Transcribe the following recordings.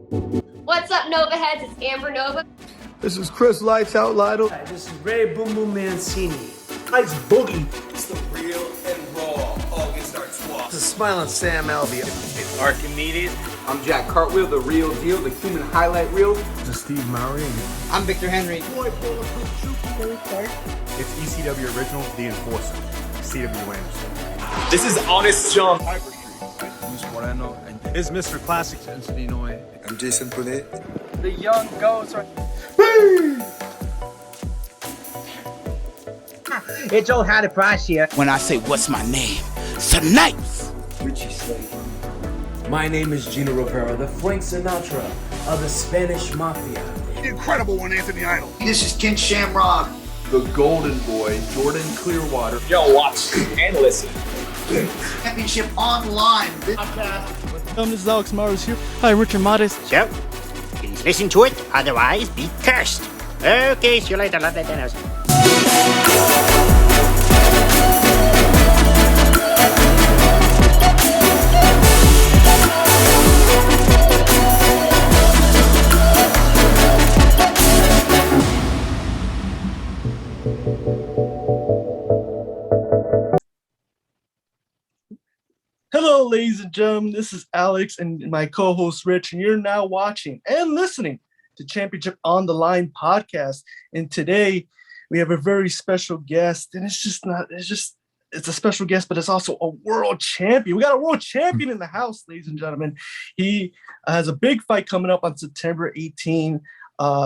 What's up, Nova Heads? It's Amber Nova. This is Chris Lights Out Lytle. Hi, this is Ray Boom Boom Mancini. Ice Boogie. It's the real and raw August Artois. This is Smiling Sam Alvey. It's Archimedes. I'm Jack Cartwheel, the real deal, the human highlight reel. This is Steve Murray. I'm Victor Henry. It's ECW Original, The Enforcer, C.W. Anderson. This is Honest John. Luis Moreno. It's Mr. Classic. I'm Jason Punet. The Young Ghost. It's old Hattie Price here. When I say what's my name, Snipes. Richie Slade. My name is Gino Rivera, the Frank Sinatra of the Spanish Mafia. The incredible one, Anthony Idol. This is Ken Shamrock. The Golden Boy, Jordan Clearwater. Yo, watch and listen. Championship online. This is Alex Mars here. Hi, Richard Modest. So, please listen to it, otherwise be cursed. Okay, see you later, love that dinners. Hello, ladies and gentlemen. This is Alex and my co-host Rich, and you're now watching and listening to Championship on the Line podcast. And today we have a very special guest, and it's a special guest, but it's also a world champion. We got a world champion in the house, ladies and gentlemen. He has a big fight coming up on September 18.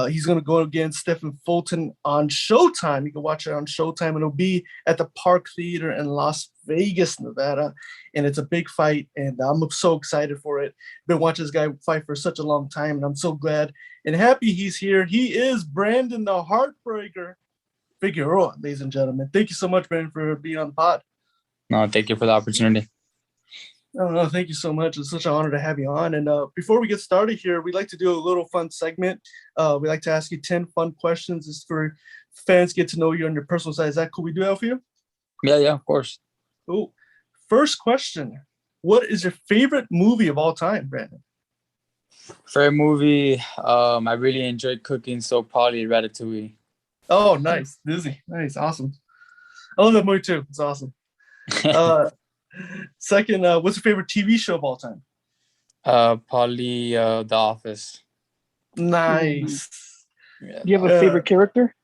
He's going to go against Stephen Fulton on Showtime. You can watch it on Showtime, and it'll be at the Park Theater in Las Vegas, Nevada. And it's a big fight, and I'm so excited for it. Been watching this guy fight for such a long time, and I'm so glad and happy he's here. He is Brandon the Heartbreaker Figueroa, ladies and gentlemen. Thank you so much, Brandon, for being on the pod. No, thank you for the opportunity. No, thank you so much. It's such an honor to have you on. And before we get started here, we like to do a little fun segment. We like to ask you 10 fun questions just for fans get to know you on your personal side. Is that cool? We do that for you? Yeah, of course. Cool. First question. What is your favorite movie of all time, Brandon? Favorite movie, I really enjoyed cooking, so probably Ratatouille. Oh, nice. Disney. Nice. Awesome. I love that movie too. It's awesome. Second, what's your favorite TV show of all time? Probably The Office. Nice. Yeah. Do you have a favorite character?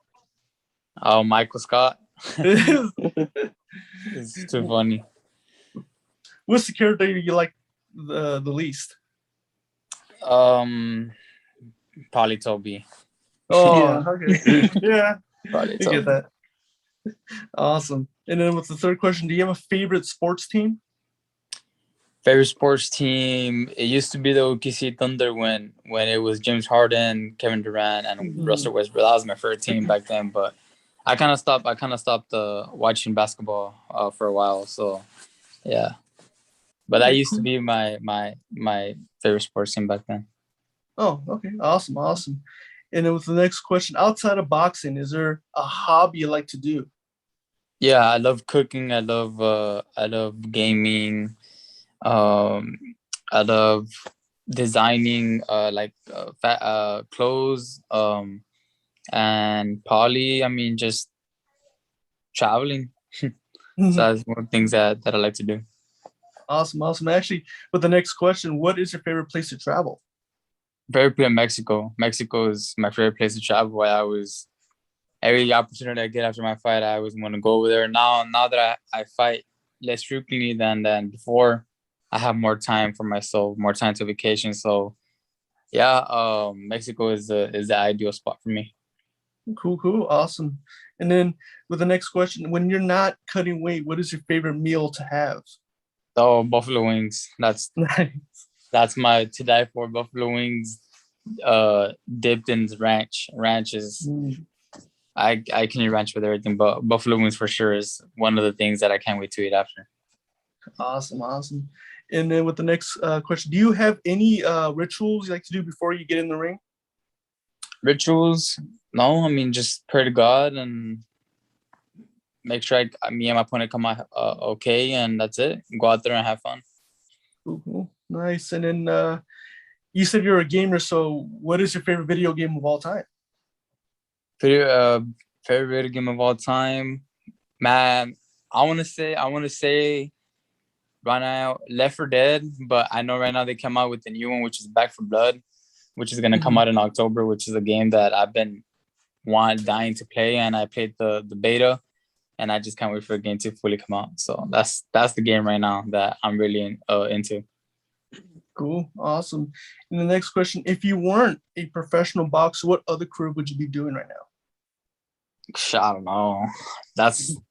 Michael Scott. It's too funny. What's the character you like the least? Probably Toby. Oh, yeah. Okay. Yeah. Probably You Toby. get that. Awesome. And then what's the third question? Do you have a favorite sports team? Favorite sports team? It used to be the OKC Thunder when it was James Harden, Kevin Durant, and Russell Westbrook. That was my favorite team back then. But I kind of stopped watching basketball for a while. So yeah. But that used to be my favorite sports team back then. Oh, okay. Awesome. And then with the next question, outside of boxing, is there a hobby you like to do? Yeah, I love cooking. I love gaming. I love designing clothes. And probably just traveling. So that's one of the things that I like to do. Awesome. Actually, with the next question, what is your favorite place to travel? Very plain Mexico. Mexico is my favorite place to travel. Every opportunity I get after my fight, I always want to go over there. Now that I fight less frequently than before, I have more time for myself, more time to vacation. So yeah, Mexico is the ideal spot for me. Cool. Awesome. And then with the next question, when you're not cutting weight, what is your favorite meal to have? Oh, buffalo wings. That's Nice. That's my to die for. Buffalo wings, dipped in ranch. Ranch is I can eat ranch with everything, but buffalo wings for sure is one of the things that I can't wait to eat after. Awesome. And then with the next question, do you have any rituals you like to do before you get in the ring? Rituals? No, just pray to God and make sure me and my opponent come out okay, and that's it. Go out there and have fun. Cool. Nice. And then you said you're a gamer, so what is your favorite video game of all time? Favorite video game of all time, man. I want to say right now Left 4 Dead, but I know right now they come out with the new one, which is Back 4 Blood, which is gonna come out in October, which is a game that I've been dying to play, and I played the beta, and I just can't wait for the game to fully come out. So that's the game right now that I'm really into. Cool, awesome. And the next question: if you weren't a professional boxer, what other career would you be doing right now? I don't know.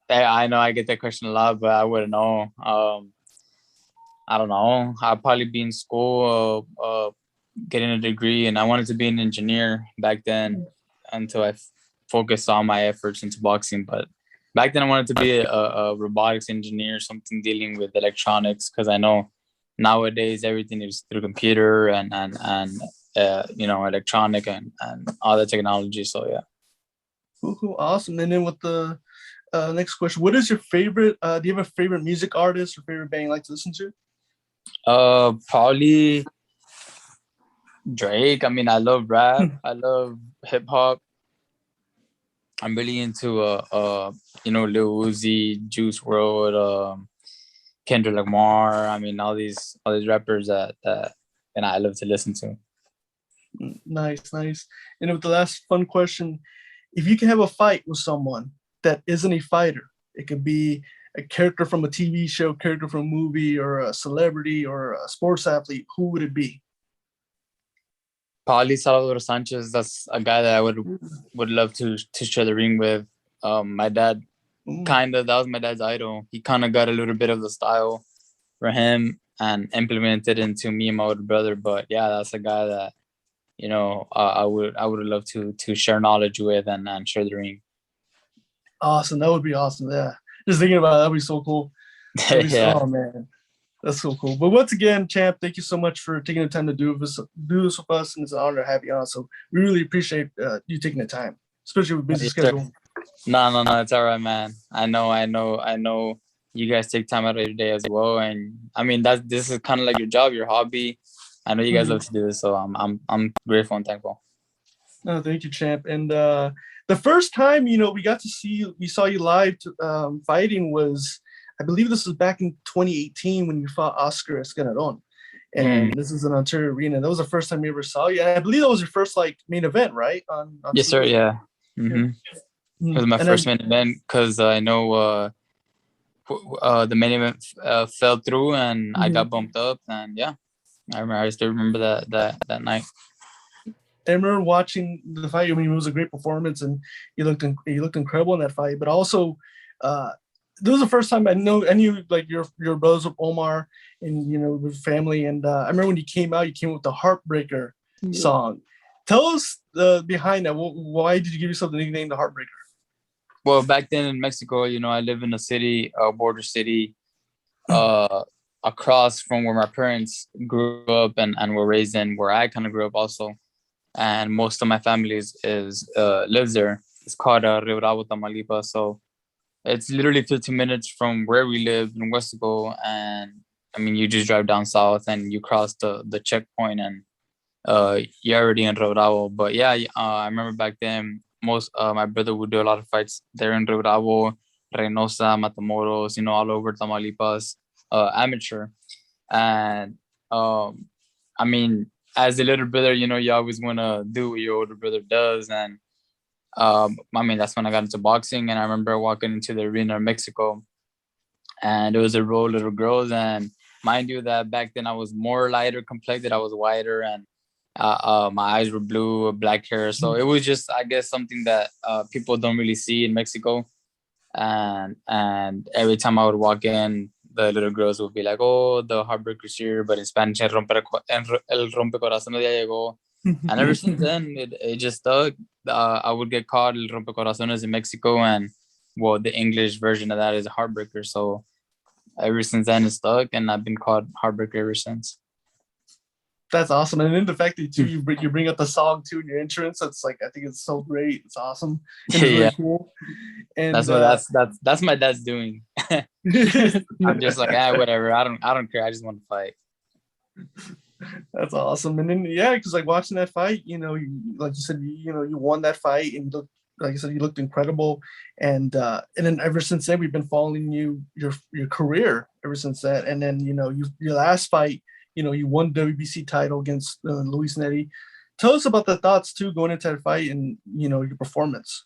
I know I get that question a lot, but I wouldn't know. I don't know. I'd probably be in school, getting a degree, and I wanted to be an engineer back then until I focused all my efforts into boxing. But back then I wanted to be a robotics engineer, something dealing with electronics, because I know nowadays everything is through computer and electronic and all the technology. So yeah. Cool, awesome. And then with the next question, what is your favorite? Do you have a favorite music artist or favorite band you like to listen to? Probably Drake. I mean, I love rap. I love hip hop. I'm really into Lil Uzi, Juice WRLD, Kendrick Lamar. I mean, all these rappers that I love to listen to. Nice. And with the last fun question, if you can have a fight with someone that isn't a fighter, it could be a character from a TV show, character from a movie, or a celebrity, or a sports athlete, who would it be? Probably Salvador Sanchez. That's a guy that I would love to share the ring with. My dad, that was my dad's idol. He kind of got a little bit of the style for him and implemented into me and my older brother. But yeah, that's a guy that I would love to share knowledge with and share the ring. Awesome, that would be awesome. Yeah, just thinking about it, that'd be so cool. Yeah. Oh man, that's so cool. But once again, champ, thank you so much for taking the time to do this with us, and it's an honor to have you on. So we really appreciate you taking the time, especially with busy schedule. No, it's all right, man. I know. You guys take time out of your day as well, and I mean this is kind of like your job, your hobby. I know you guys love to do this, so I'm grateful and thankful. No, thank you, champ. And the first time we saw you live fighting was, I believe this was back in 2018 when you fought Oscar Escanadon, and this is in Ontario Arena. That was the first time we ever saw you, and I believe that was your first main event, right? On yes, TV? Sir. Yeah. It was my first main event because I know the main event fell through and I got bumped up, and yeah, I still remember that night. I remember watching the fight. I mean, it was a great performance, and you looked incredible in that fight. But also, this was the first time I knew like your brothers with Omar and with family. And I remember when you came with the Heartbreaker song. Tell us behind that. Why did you give yourself the nickname the Heartbreaker? Well, back then in Mexico, I live in a city, a border city, across from where my parents grew up and were raised in, where I kind of grew up also. And most of my family lives there. It's called Rio Bravo, Tamaulipas. So it's literally 15 minutes from where we live in Mexico. And I mean, you just drive down south and you cross the checkpoint and you're already in Rio Bravo. But yeah, I remember back then, my brother would do a lot of fights there in Rio Bravo, Reynosa, Matamoros, all over Tamaulipas, amateur. And I mean, as a little brother, you always want to do what your older brother does. And I mean, that's when I got into boxing. And I remember walking into the arena in Mexico, and it was a row of little girls. And mind you that back then I was more lighter complected. I was whiter, and my eyes were blue, black hair. So it was just, I guess, something that people don't really see in Mexico. And every time I would walk in, the little girls would be like, "Oh, the Heartbreaker's here," but in Spanish, el rompecorazones ya llegó. And ever since then, it just stuck. I would get called el rompecorazones in Mexico, and well, the English version of that is a Heartbreaker. So ever since then, it's stuck, and I've been called Heartbreaker ever since. That's awesome. And then the fact that you bring up the song too in your entrance, it's like, I think it's so great. It's awesome. It's really cool. And that's what that's my dad's doing. I'm just like, whatever. I don't care. I just want to fight. That's awesome. And then yeah, because like watching that fight, like you said, you won that fight, and looked, like I said, you looked incredible. And then ever since then, we've been following your career ever since that. And then your last fight, you won WBC title against Luis Nery. Tell us about the thoughts too going into that fight and your performance.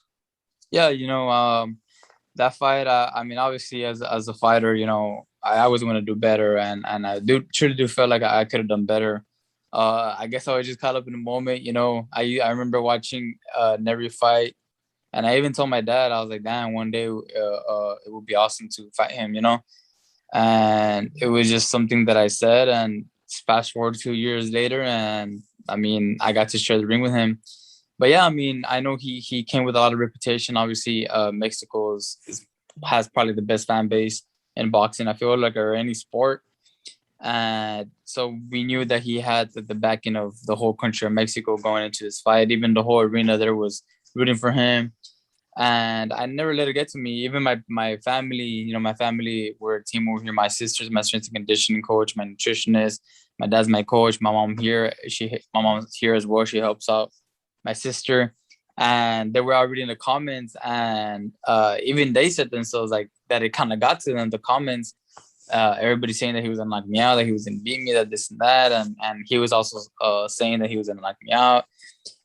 Yeah, that fight. I mean, obviously, as a fighter, I always want to do better, and I truly do feel like I could have done better. I guess I was just caught up in the moment. I remember watching Nery fight, and I even told my dad, I was like, damn, one day it would be awesome to fight him. And it was just something that I said, and fast forward 2 years later, and I mean, I got to share the ring with him. But yeah, I mean, I know he came with a lot of reputation. Obviously, Mexico has probably the best fan base in boxing, I feel like, or any sport. And so we knew that he had the backing of the whole country of Mexico going into this fight. Even the whole arena there was rooting for him. And I never let it get to me. Even my family, my family, we're a team over here. My sister's my strength and conditioning coach, my nutritionist. My dad's my coach. My mom's here as well. She helps out my sister. And they were already in the comments, and even they said themselves like that it kind of got to them, the comments. Everybody saying that he was gonna knock me out, that he was gonna beat me, that this and that, and he was also saying that he was gonna knock me out.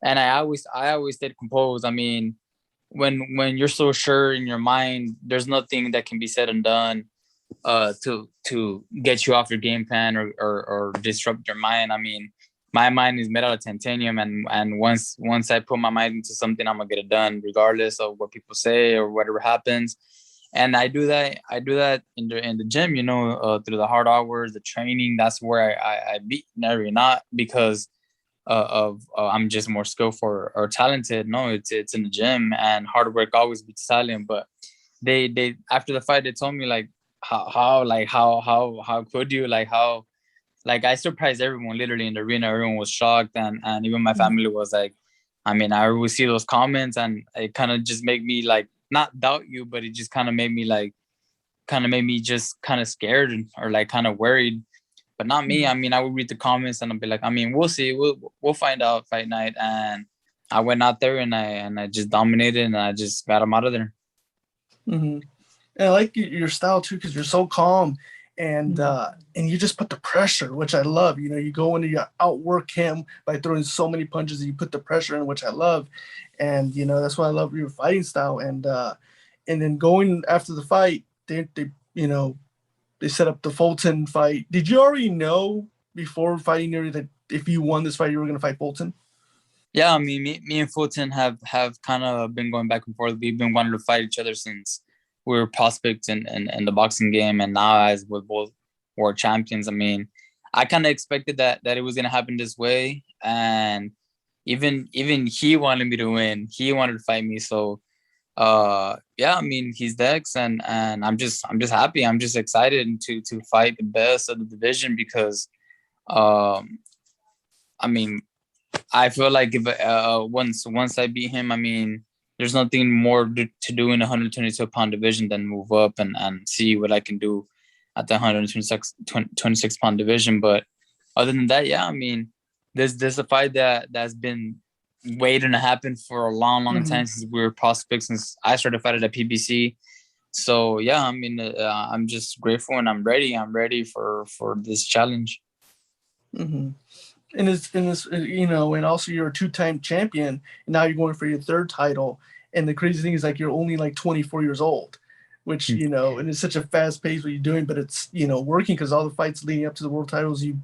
And I always stayed composed. I mean, when you're so sure in your mind, there's nothing that can be said and done to get you off your game plan or disrupt your mind. I mean, my mind is made out of titanium, and once I put my mind into something, I'm gonna get it done, regardless of what people say or whatever happens. And I do that in the gym, through the hard hours, the training. That's where I beat Nery, not because I'm just more skillful or talented. No, it's in the gym, and hard work always beats talent. But they after the fight, they told me like how could you, like how, like I surprised everyone literally in the arena. Everyone was shocked, and even my family was like, I mean, I always see those comments, and it kind of just made me like not doubt you, but it just kind of made me just kind of scared or like kind of worried. But not me. I mean, I would read the comments and I'd be like, I mean, we'll see. We'll find out fight night. And I went out there and I just dominated and I just got him out of there. Mm-hmm. And I like your style too, because you're so calm and you just put the pressure, which I love. You go in and you outwork him by throwing so many punches and you put the pressure in, which I love. And, that's why I love your fighting style. And then going after the fight, they set up the Fulton fight. Did you already know before fighting Nery that if you won this fight, you were going to fight Fulton? Yeah, I mean, me and Fulton have kind of been going back and forth. We've been wanting to fight each other since we were prospects in the boxing game, and now as we're both world champions. I mean, I kind of expected that it was going to happen this way, and even he wanted me to win. He wanted to fight me, so yeah, I mean, he's Dex, and I'm just happy. I'm just excited to fight the best of the division because, I mean, I feel like if once I beat him, I mean, there's nothing more to do in the 122-pound division than move up and see what I can do at the 126-pound division. But other than that, yeah, I mean, there's a fight that's been waiting to happen for a long time since we were prospects, since I started fighting at PBC. So yeah, I mean, I'm just grateful and I'm ready for this challenge. Mm-hmm. And and also you're a 2-time champion, and now you're going for your 3rd title. And the crazy thing is, like, you're only like 24 years old, which, and it's such a fast pace what you're doing, but it's, working because all the fights leading up to the world titles, you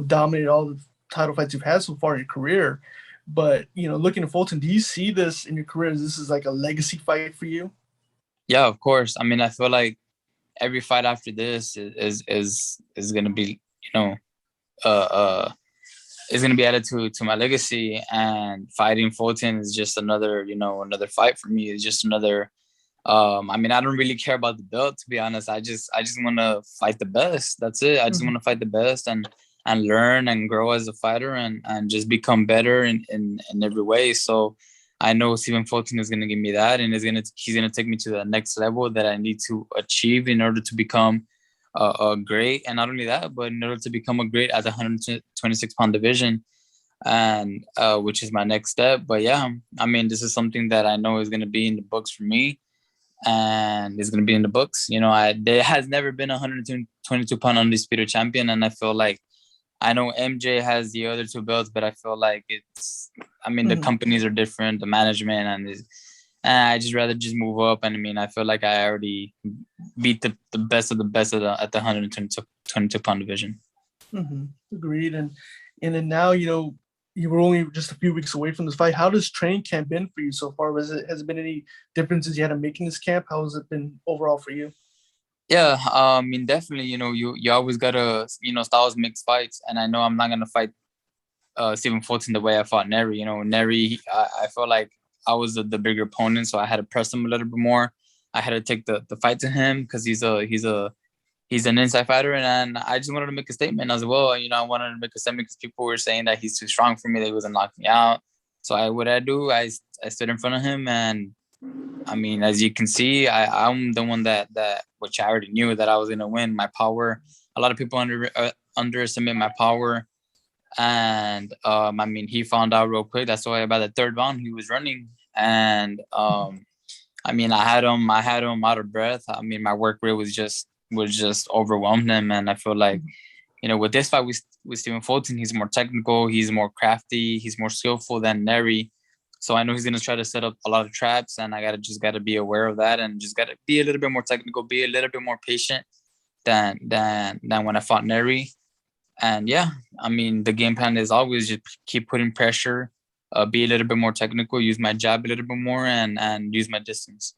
dominated all the title fights you've had so far in your career. But, looking at Fulton, do you see this in your career as this is like a legacy fight for you? Yeah, of course. I mean, I feel like every fight after this is going to be, is going to be added to my legacy, and fighting Fulton is just another fight for me. It's just another, I mean, I don't really care about the belt, to be honest. I just want to fight the best. That's it. I just want to fight the best and learn and grow as a fighter and just become better in every way. So I know Stephen Fulton is going to give me that, and he's going to take me to the next level that I need to achieve in order to become great, and not only that, but in order to become a great at the 126-pound division, and which is my next step. But yeah, I mean, this is something that I know is going to be in the books for me, and it's going to be in the books. You know, there has never been a 122-pound undisputed champion, and I feel like I know MJ has the other two belts, but I feel like the companies are different, the management, and I just rather just move up. And I mean, I feel like I already beat the best of the best at the 122-pound division. Agreed. And then now, you know, you were only just a few weeks away from this fight. How does training camp been for you so far? Has it been any differences you had to make in this camp? How has it been overall for you? Yeah, I mean, definitely, you know, you always gotta, you know, styles mix fights, and I know I'm not gonna fight Stephen Fulton the way I fought Nery. You know, Nery, I felt like I was the bigger opponent, so I had to press him a little bit more. I had to take the fight to him because he's an inside fighter, and I just wanted to make a statement as well. You know, I wanted to make a statement because people were saying that he's too strong for me, that he wasn't knocking me out. So what I do, I stood in front of him, and I mean, as you can see, I'm the one that which I already knew that I was gonna win. My power. A lot of people underestimate my power, and I mean, he found out real quick. That's why by the third round he was running, and I mean, I had him out of breath. I mean, my work rate was just overwhelmed him, and I feel like, you know, with this fight with Stephen Fulton, he's more technical, he's more crafty, he's more skillful than Nery. So I know he's gonna try to set up a lot of traps, and I gotta be aware of that, and just gotta be a little bit more technical, be a little bit more patient than when I fought Nery. And yeah, I mean, the game plan is always just keep putting pressure, be a little bit more technical, use my jab a little bit more, and use my distance.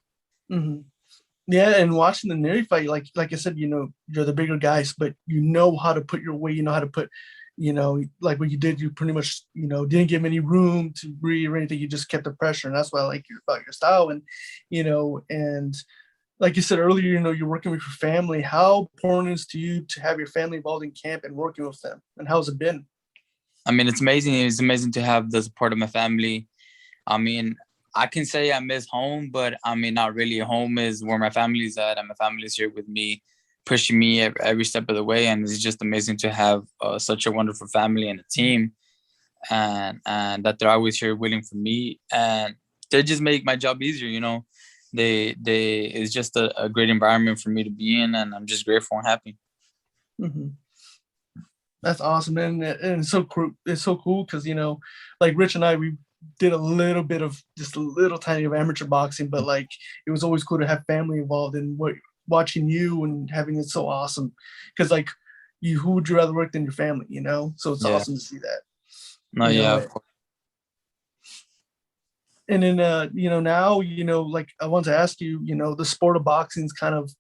Yeah, and watching the Nery fight, like I said, you know, you're the bigger guys, but you know how to put your weight, you know how to put, you know, like what you did, you pretty much, you know, didn't give him any room to breathe or anything. You just kept the pressure, and that's why I like about your style. And, you know, and like you said earlier, you know, you're working with your family. How important is it to you to have your family involved in camp and working with them? And how's it been? I mean, it's amazing. It's amazing to have the support of my family. I mean, I can say I miss home, but I mean, not really. Home is where my family's at, and my family's here with me, pushing me every step of the way. And it's just amazing to have such a wonderful family and a team, and that they're always here waiting for me. And they just make my job easier, you know. It's just a great environment for me to be in, and I'm just grateful and happy. That's awesome, and it's so cool because, you know, like Rich and I, we did a little bit of just a little tiny of amateur boxing, but like it was always cool to have family involved in watching you and having it so awesome. Because like who would you rather work than your family, you know? So it's awesome to see that. No, yeah. Of course. And then you know, now, you know, like I want to ask you, you know, the sport of boxing's kind of,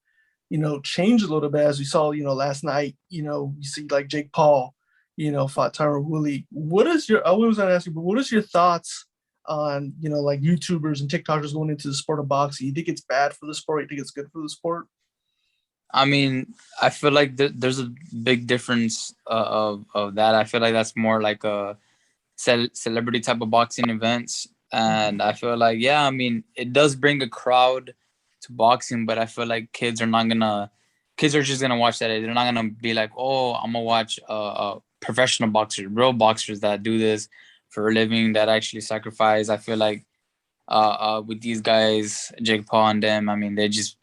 you know, changed a little bit, as we saw, you know, last night. You know, you see like Jake Paul, you know, fought Tyron Woodley. I was going to ask you, but what is your thoughts on, you know, like YouTubers and TikTokers going into the sport of boxing? You think it's bad for the sport? You think it's good for the sport? I mean, I feel like there's a big difference of that. I feel like that's more like a celebrity type of boxing events. And I feel like, yeah, I mean, it does bring a crowd to boxing, but I feel like kids are just going to watch that. They're not going to be like, oh, I'm going to watch professional boxers, real boxers that do this for a living, that actually sacrifice. I feel like with these guys, Jake Paul and them, I mean, they just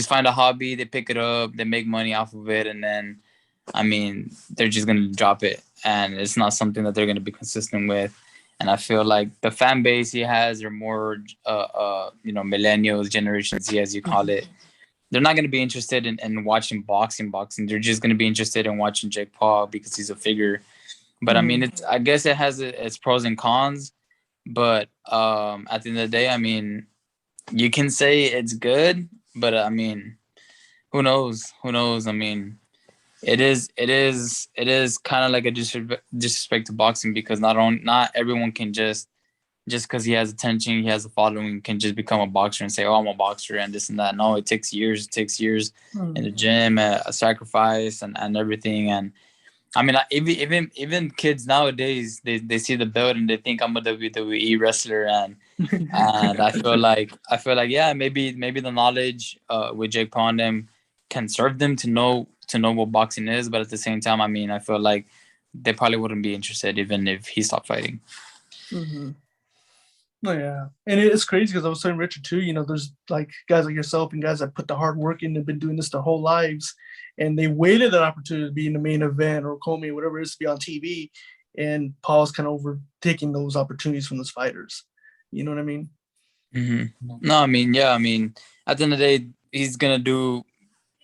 find a hobby, they pick it up, they make money off of it, and then, I mean, they're just going to drop it, and it's not something that they're going to be consistent with. And I feel like the fan base he has are more, you know, millennials, Generation Z, as you call it. They're not going to be interested in watching boxing. They're just going to be interested in watching Jake Paul because he's a figure. But I mean, I guess it has its pros and cons. But at the end of the day, I mean, you can say it's good, but I mean, who knows? I mean, it is kind of like a disrespect to boxing, because not everyone can just because he has attention, he has a following, can just become a boxer and say, oh, I'm a boxer and this and that. No, it takes years. In the gym, a sacrifice and everything. And I mean, even kids nowadays, they see the belt and they think I'm a WWE wrestler, and I feel like yeah, maybe the knowledge with Jake Paul and them can serve them to know know what boxing is, but at the same time, I mean, I feel like they probably wouldn't be interested even if he stopped fighting. Mm-hmm. Oh, yeah. And it's crazy because I was telling Richard too, you know, there's like guys like yourself and guys that put the hard work in and been doing this their whole lives, and they waited that opportunity to be in the main event or co-main, whatever it is, to be on TV. And Paul's kind of overtaking those opportunities from those fighters. You know what I mean? Mm-hmm. No, I mean, yeah, I mean, at the end of the day, he's going to do,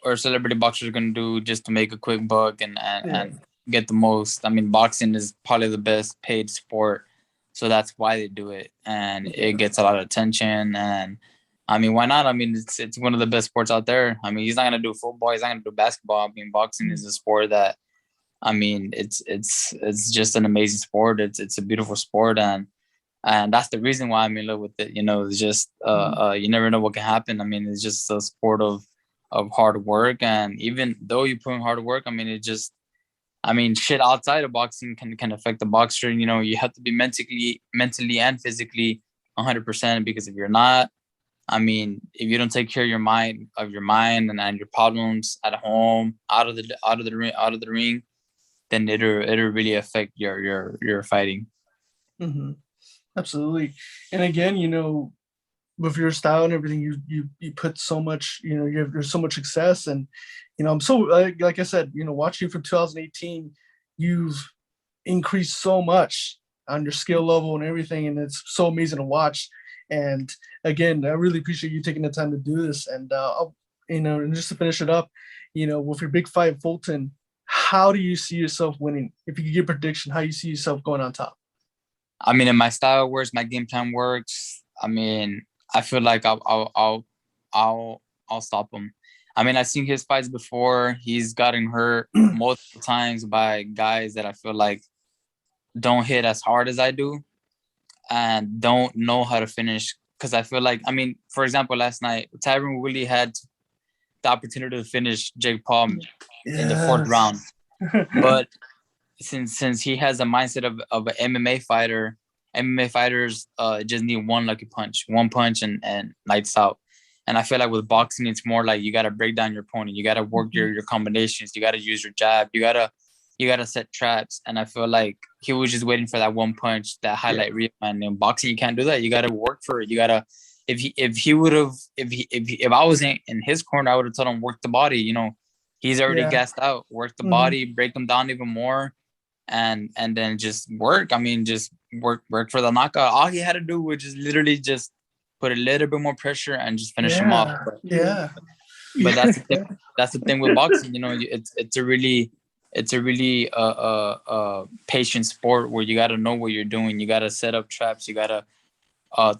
or celebrity boxers are going to do just to make a quick buck and get the most. I mean, boxing is probably the best paid sport. So that's why they do it, and it gets a lot of attention. And I mean, why not? I mean, it's one of the best sports out there. I mean, he's not gonna do football. He's not gonna do basketball. I mean, boxing is a sport that, I mean, it's just an amazing sport. It's a beautiful sport, and that's the reason why I'm in love with it. You know, it's just you never know what can happen. I mean, it's just a sport of hard work, and even though you put in hard work, I mean, shit outside of boxing can affect the boxer. You know, you have to be mentally and physically 100%, because if you're not, I mean, if you don't take care of your mind and your problems at home, out of the ring, then it'll really affect your fighting. Mm-hmm. Absolutely. And again, you know, with your style and everything, you put so much, you know, there's so much success. And, you know, I'm so, like I said, you know, watching you from 2018, you've increased so much on your skill level and everything. And it's so amazing to watch. And again, I really appreciate you taking the time to do this. And, you know, and just to finish it up, you know, with your big fight, Fulton, how do you see yourself winning? If you could give a prediction, how you see yourself going on top? I mean, if my style works, my game plan works, I mean, I feel like I'll stop him. I mean, I've seen his fights before. He's gotten hurt multiple times by guys that I feel like don't hit as hard as I do and don't know how to finish. Because I feel like, I mean, for example, last night, Tyron Woodley had the opportunity to finish Jake Paul in the 4th round. But since he has a mindset of an MMA fighter, MMA fighters just need one punch and lights out. And I feel like with boxing, it's more like you got to break down your opponent. You got to work your combinations. You got to use your jab. You gotta set traps. And I feel like he was just waiting for that one punch, that highlight reel. And in boxing, you can't do that. You got to work for it. You got to, if I was in his corner, I would have told him work the body. You know, he's already gassed out. Work the body, break him down even more. And then just work. I mean, just work for the knockout. All he had to do was just literally just put a little bit more pressure and just finish him off. But that's the thing with boxing. You know, it's a really patient sport where you got to know what you're doing. You got to set up traps. You got to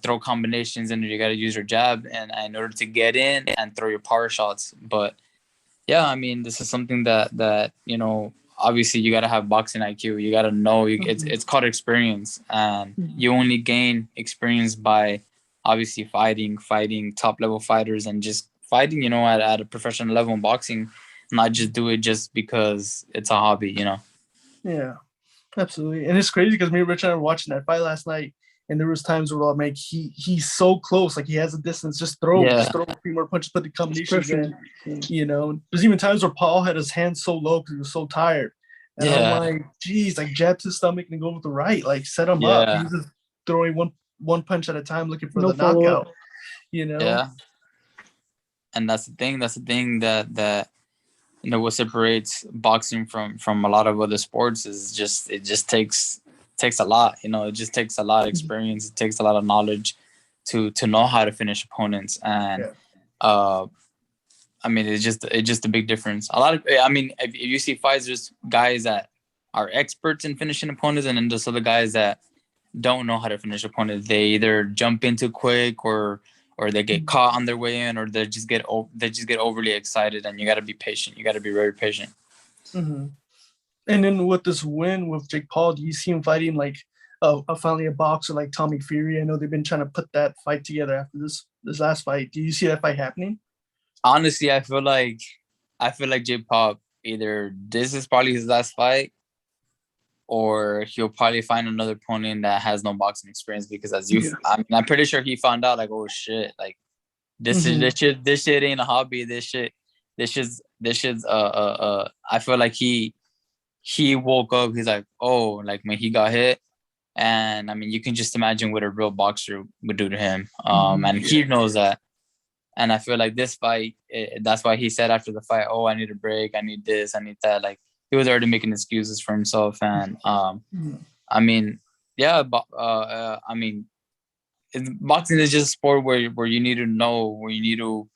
throw combinations, and you got to use your jab and in order to get in and throw your power shots. But yeah, I mean, this is something that you know. Obviously, you got to have boxing IQ. You got to know it's called experience, and you only gain experience by obviously fighting top level fighters and just fighting, you know, at a professional level in boxing, not just do it just because it's a hobby, you know. Yeah, absolutely. And it's crazy because me and Rich and I were watching that fight last night, and there was times where I'm like, he's so close, like he has a distance, just throw a few more punches, put the combinations in, you know. There's even times where Paul had his hands so low because he was so tired. And I'm like, geez, like jab to the stomach and go with the right, like set him up. He's just throwing one punch at a time, looking for the knockout, you know. Yeah. And that's the thing that you know, what separates boxing from a lot of other sports is just it just takes a lot, you know. It just takes a lot of experience. It takes a lot of knowledge to know how to finish opponents. And I mean, it's just a big difference. I mean, if you see fights, there's guys that are experts in finishing opponents, and then there's other guys that don't know how to finish opponents. They either jump in too quick, or they get caught on their way in, or they just get overly excited. And you got to be patient. You got to be very patient. Mm-hmm. And then with this win with Jake Paul, do you see him fighting like finally a boxer like Tommy Fury? I know they've been trying to put that fight together after this last fight. Do you see that fight happening? Honestly, I feel like Jake Paul, either this is probably his last fight, or he'll probably find another opponent that has no boxing experience. Because I'm pretty sure he found out like, oh shit, like this shit ain't a hobby. This shit I feel like he woke up. He's like, oh, like when he got hit. And I mean, you can just imagine what a real boxer would do to him. And he knows that. And I feel like this fight, that's why he said after the fight, oh, I need a break. I need this. I need that. Like, he was already making excuses for himself. And I mean, yeah, but I mean, boxing is just a sport where you need to know, where you need to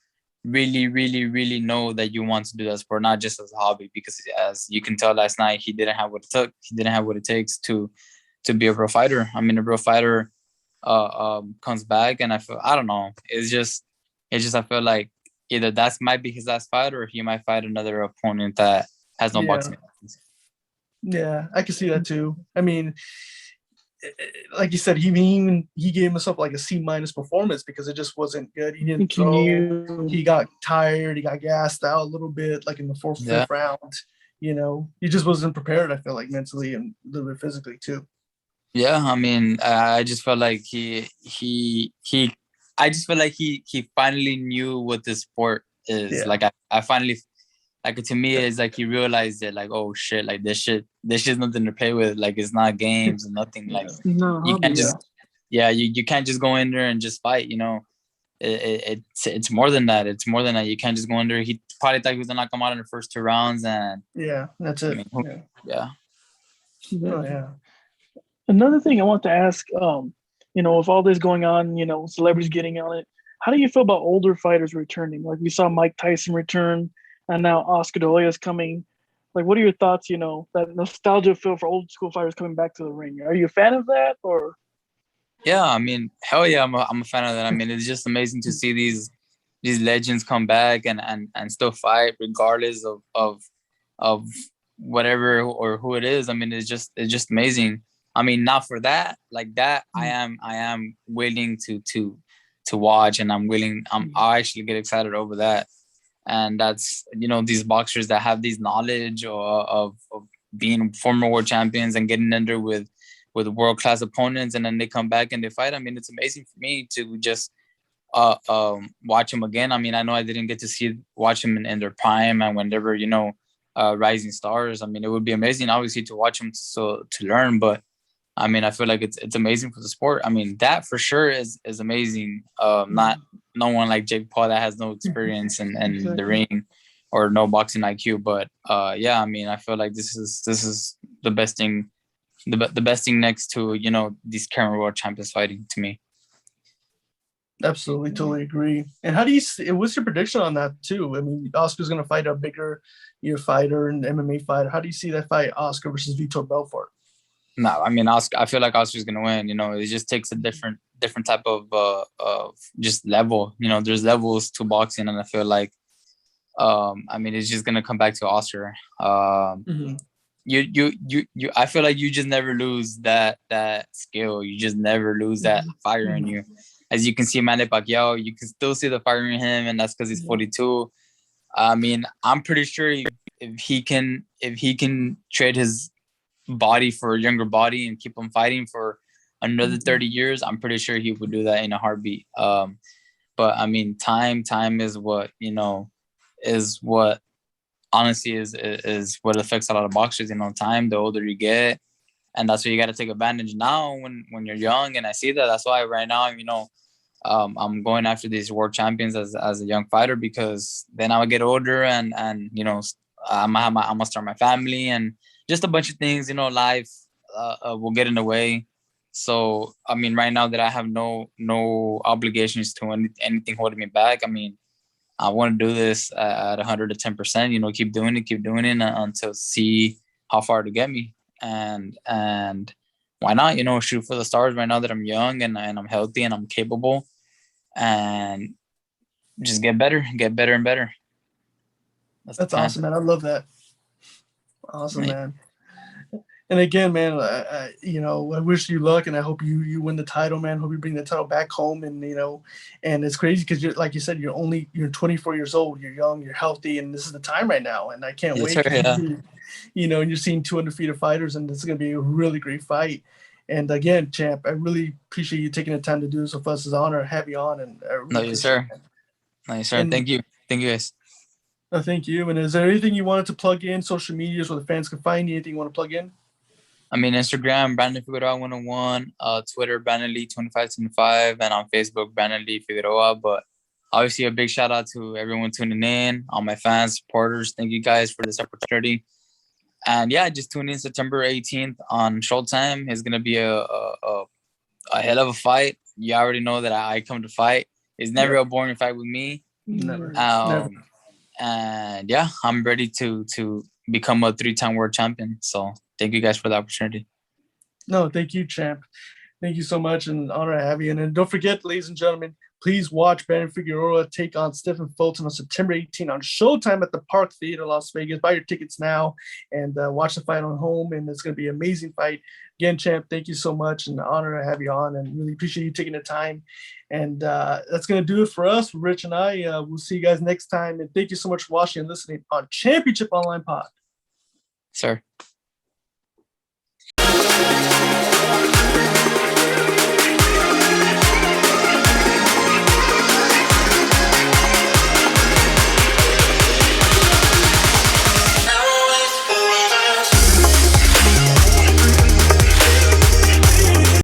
really, really, really know that you want to do that sport, not just as a hobby. Because as you can tell last night, he didn't have what it took. He didn't have what it takes to be a pro fighter. I mean, a pro fighter comes back, and I don't know. It's just I feel like either that might be his last fight, or he might fight another opponent that has no boxing. Yeah, I can see that too. I mean, like you said, he gave himself like a C- performance because it just wasn't good. He didn't throw. He got tired. He got gassed out a little bit, like in the fourth, fifth round. You know, he just wasn't prepared. I feel like mentally and a little bit physically too. Yeah, I mean, I just felt like he finally knew what this sport is. Yeah. Like I finally, like, to me, it's like he realized it. Like, oh shit, like this shit's nothing to play with. Like, it's not games and nothing. Like, you can't just, you can't just go in there and just fight. You know, it's more than that. It's more than that. You can't just go in there. He probably thought he was gonna knock him out in the first 2 rounds, and that's it. I mean, yeah. Another thing I want to ask, you know, with all this going on, you know, celebrities getting on it, how do you feel about older fighters returning? Like, we saw Mike Tyson return, and now Oscar De La Hoya is coming. Like, what are your thoughts, you know, that nostalgia feel for old school fighters coming back to the ring? Are you a fan of that, or? Yeah, I mean, hell yeah, I'm a fan of that. I mean, it's just amazing to see these legends come back and still fight regardless of whatever or who it is. I mean, it's just amazing. I mean, not for that, like that, I am willing to watch, and I actually get excited over that. And that's, you know, these boxers that have these knowledge of being former world champions and getting in there with world-class opponents, and then they come back and they fight. I mean, it's amazing for me to just watch them again. I mean, I know I didn't get to watch them in their prime and when they were, you know, rising stars. I mean, it would be amazing, obviously, to watch them to learn, but I mean, I feel like it's amazing for the sport. I mean, that for sure is amazing. Not no one like Jake Paul that has no experience in the ring or no boxing IQ, but yeah, I mean, I feel like this is the best thing, the best thing next to, you know, these current world champions fighting, to me. Absolutely, totally agree. And how do you see, what's your prediction on that too? I mean, Oscar's going to fight a bigger fighter and MMA fighter. How do you see that fight, Oscar versus Vitor Belfort? No, I mean, I feel like Oscar's gonna win. You know, it just takes a different type of just level. You know, there's levels to boxing, and I feel like, I mean, it's just gonna come back to Oscar. You I feel like you just never lose that skill. You just never lose that fire in you. As you can see, Manny Pacquiao, you can still see the fire in him, and that's because he's 42. I mean, I'm pretty sure if he can trade his body for a younger body and keep him fighting for another 30 years, I'm pretty sure he would do that in a heartbeat. But I mean, time is what, you know, is what honestly is what affects a lot of boxers. You know, time, the older you get, and that's why you got to take advantage now when you're young. And I see that. That's why right now, you know, I'm going after these world champions as a young fighter, because then I'll get older and you know, I'm gonna start my family and just a bunch of things, you know, life will get in the way. So, I mean, right now that I have no obligations to anything holding me back, I mean, I want to do this at 110%, you know, keep doing it until see how far to get me. And why not, you know, shoot for the stars right now that I'm young and I'm healthy and I'm capable, and just get better and better. That's awesome, man. I love that. Awesome, man. And again, man, you know, I wish you luck, and I hope you win the title, man. Hope you bring the title back home, and you know, and it's crazy because you're, like you said, you're 24 years old, you're young, you're healthy, and this is the time right now. And I can't wait. You know, and you're seeing two undefeated fighters, and this is gonna be a really great fight. And again, champ, I really appreciate you taking the time to do this with us. It's an honor to have you on, and No, yes, sir. No, yes, sir. Thank you, guys. Thank you. And is there anything you wanted to plug in, social medias where the fans can find you? Anything you want to plug in? I mean, Instagram, Brandon Figueroa 101, Twitter, Brandon Lee 2525, and on Facebook, Brandon Lee Figueroa. But obviously, a big shout out to everyone tuning in, all my fans, supporters. Thank you guys for this opportunity. And yeah, just tune in September 18th on Showtime. It's gonna be a hell of a fight. You already know that I come to fight. It's never a boring fight with me. Never. And yeah, I'm ready to become a 3-time world champion. So thank you guys for the opportunity. No, thank you, champ. Thank you so much, and an honor to have you. And don't forget, ladies and gentlemen, please watch Brandon Figueroa take on Stephen Fulton on September 18 on Showtime at the Park Theater, Las Vegas. Buy your tickets now and watch the fight on home, and it's going to be an amazing fight. Again, champ, thank you so much, and an honor to have you on, and really appreciate you taking the time. And that's going to do it for us, for Rich and I. We'll see you guys next time, and thank you so much for watching and listening on Championship Online Pod. Sir.